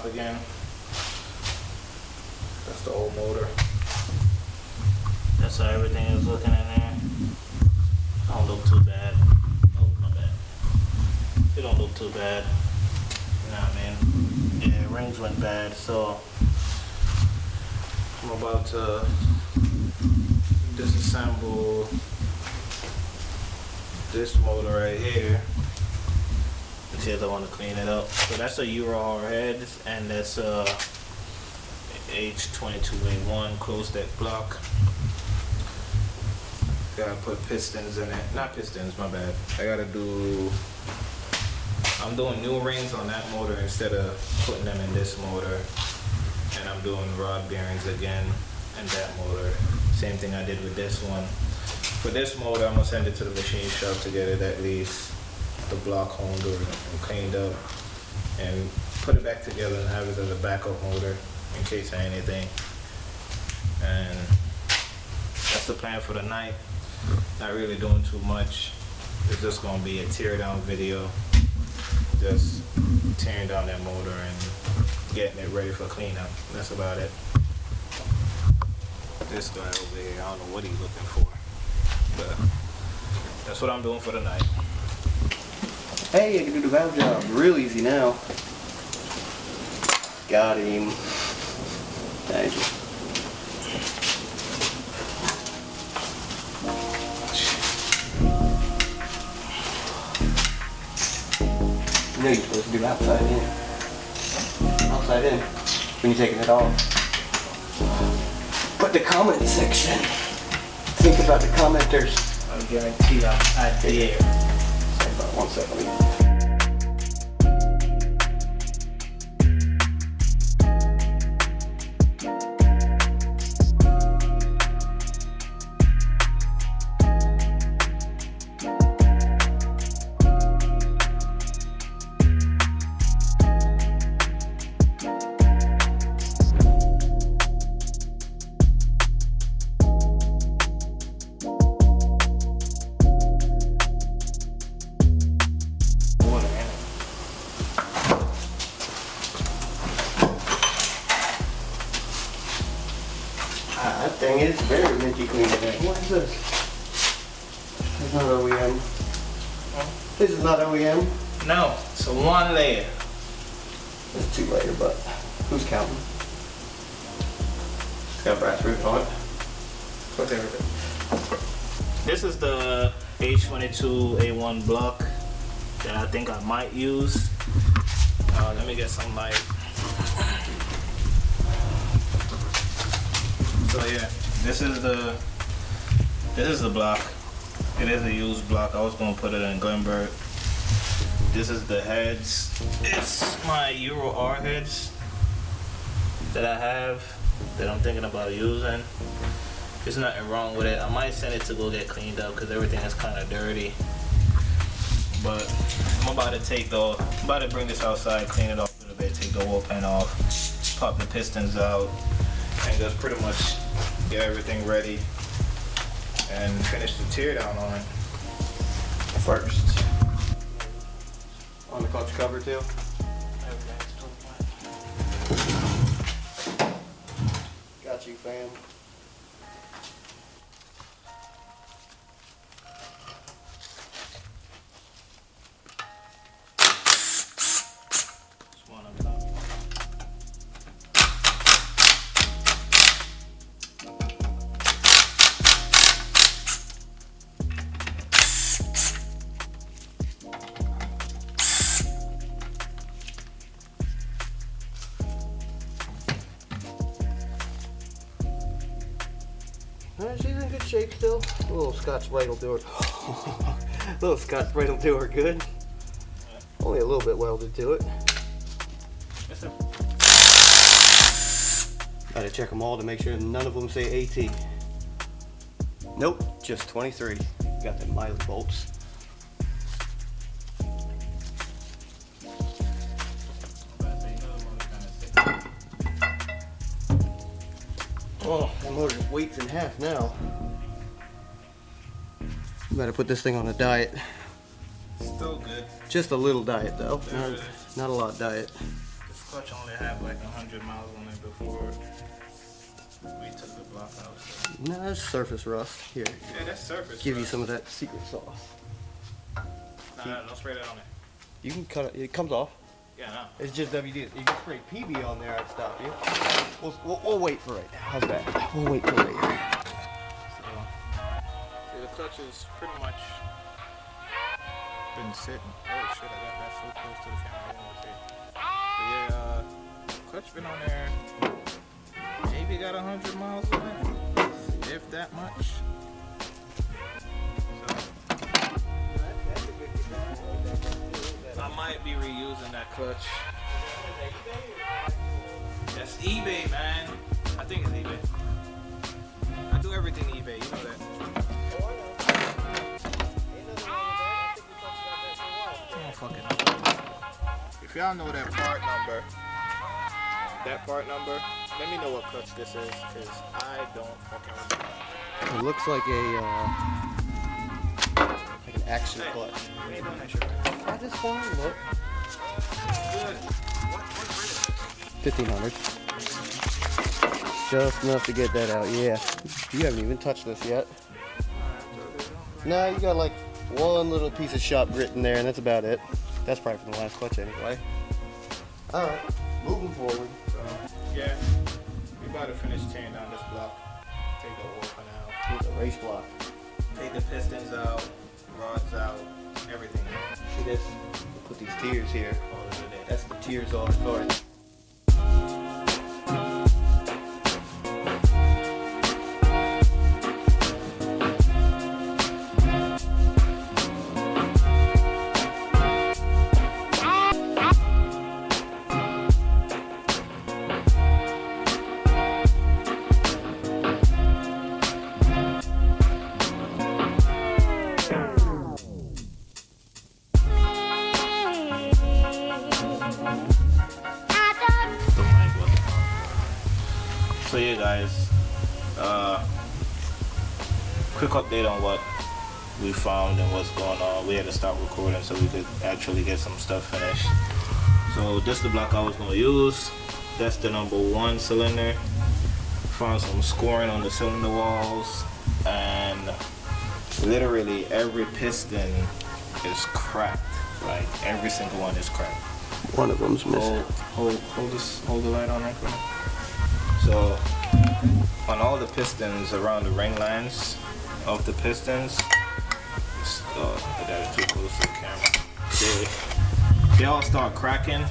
again. That's the old motor. That's how everything is looking in there. Don't look too bad. Oh, my bad. It don't look too bad. You know what I mean? Yeah, rings went bad, so I'm about to disassemble this motor right here because I want to clean it up. So that's a Euro head, and that's a H22A closed deck block. Gotta put pistons in it. Not pistons, my bad. I'm doing new rings on that motor instead of putting them in this motor. And I'm doing rod bearings again in that motor. Same thing I did with this one. For this motor, I'm gonna send it to the machine shop to get it at least the block honed or cleaned up and put it back together and have it as a backup motor in case of anything. And that's the plan for the night. Not really doing too much. It's just gonna be a tear down video. Just tearing down that motor and getting it ready for cleanup. That's about it. This guy over here, I don't know what he's looking for. But that's what I'm doing for the night. Hey, I can do the valve job real easy now. Got him. Thank you. You know you're supposed to do outside in. Outside in. When you're taking it off. But the comment section. Think about the commenters. I guarantee I dare. Sorry about 1 second. That thing is very minty clean today. What is this? This is not OEM. This is not OEM. No, it's a 1 layer. It's 2 layer, but who's counting? It's got brass roof on it. Whatever. This is the H22A block that I think I might use. Let me get some light. So yeah, this is the block. It is a used block. I was gonna put it in Glenberg. This is the heads. It's my Euro R heads that I have that I'm thinking about using. There's nothing wrong with it. I might send it to go get cleaned up because everything is kind of dirty. But I'm about to bring this outside, clean it off a little bit, take the oil pan off, pop the pistons out, and just pretty much get everything ready and finish the tear down on it first. On the clutch cover too? Got you, fam. One on top. She's in good shape still. A little Scotch-Brite will do her. A little Scotch-Brite will do her good. Only a little bit welded to it. Yes, sir. Gotta check them all to make sure none of them say AT. Nope, just 23. Got them Miley bolts. Oh, that motor's weight's in half now. You better put this thing on a diet. Still good. Just a little diet though. There it Not a lot diet. It's clutch only had like 100 miles on it before we took the block out. So. No, that's surface rust. Here. Yeah, that's surface. Give you rust. some of that secret sauce. Nah, don't spray that on it. You can cut it. It comes off. Yeah, no. It's just WD. You can spray PB on there. I'd stop you. We'll wait for right now. How's that? We'll wait for right now. So, see, the clutch is pretty much been sitting. Oh shit! I got that so close to the camera. I didn't see. But yeah, clutch been on there. Maybe got 100 miles on it, if that much. So I might be reusing that clutch. That's eBay, man. I think it's eBay. I do everything eBay, you know that. I don't fucking know. If y'all know that part number, let me know what clutch this is, because I don't fucking remember. It looks like an action clutch. We ain't doing that shit right now. I just want to look. Good. What is it? 1500. Just enough to get that out. Yeah. You haven't even touched this yet. No, you got like one little piece of shop grit in there, and that's about it. That's probably from the last clutch anyway. All right. Moving forward. So, yeah. We about to finish tearing down this block. Take the oil for now. Here's a race block. Take the pistons out, rods out, everything out. See this? We'll put these tiers here. All of it. That's the tiers on the car. So yeah guys, quick update on what we found and what's going on. We had to stop recording so we could actually get some stuff finished. So this is the block I was going to use. That's the #1 cylinder. Found some scoring on the cylinder walls, and literally every piston is cracked. Like every single one is cracked. One of them's missing. Hold the light on that for me. So on all the pistons around the ring lines of the pistons, I got it too close to the camera. They all start cracking.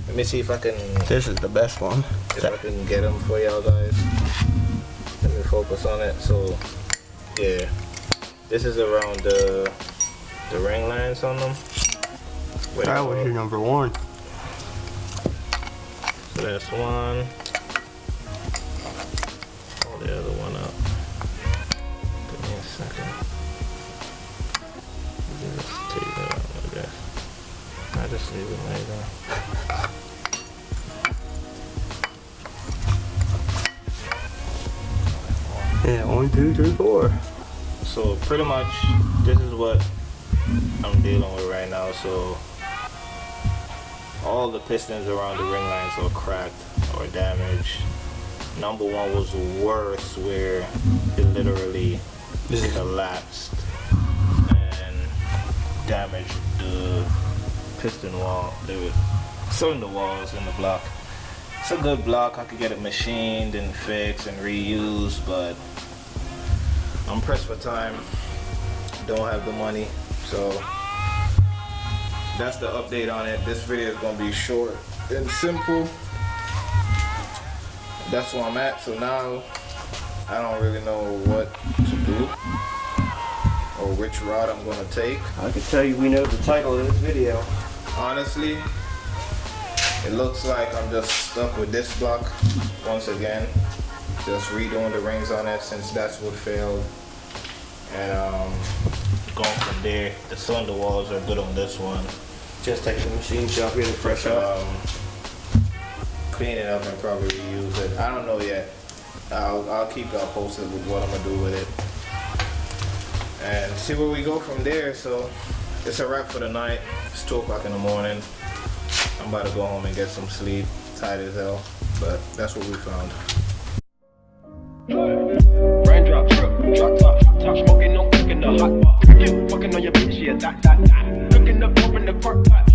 Let me see if I can. This is the best one. If I can get them for y'all guys. Let me focus on it. So yeah, this is around the ring lines on them. That was your #1. So that's one. Pull the other one up. Give me a second. Just take that out like that. I just leave it like that. Yeah, 1, 2, 3, 4. So pretty much this is what I'm dealing with right now. So all the pistons around the ring lines are cracked or damaged. #1 was worse, where it literally collapsed and damaged the piston wall, the cylinder walls in the block. It's a good block. I could get it machined and fixed and reused, but I'm pressed for time. Don't have the money, so that's the update on it. This video is gonna be short and simple. That's where I'm at. So now I don't really know what to do or which route I'm gonna take. I can tell you we know the title of this video. Honestly, it looks like I'm just stuck with this block once again. Just redoing the rings on it since that's what failed. And going from there, the cylinder walls are good on this one. Just take the machine shop, get it fresh up. Clean it up and probably reuse it. I don't know yet. I'll keep y'all posted with what I'm gonna do with it and see where we go from there. So it's a wrap for the night. It's 2 o'clock in the morning. I'm about to go home and get some sleep. Tired as hell, but that's what we found. Raindrop, drop top, smoking, no cooking the hot pot. Fucking on your bitch, yeah, that. Cooking up, open the park pot.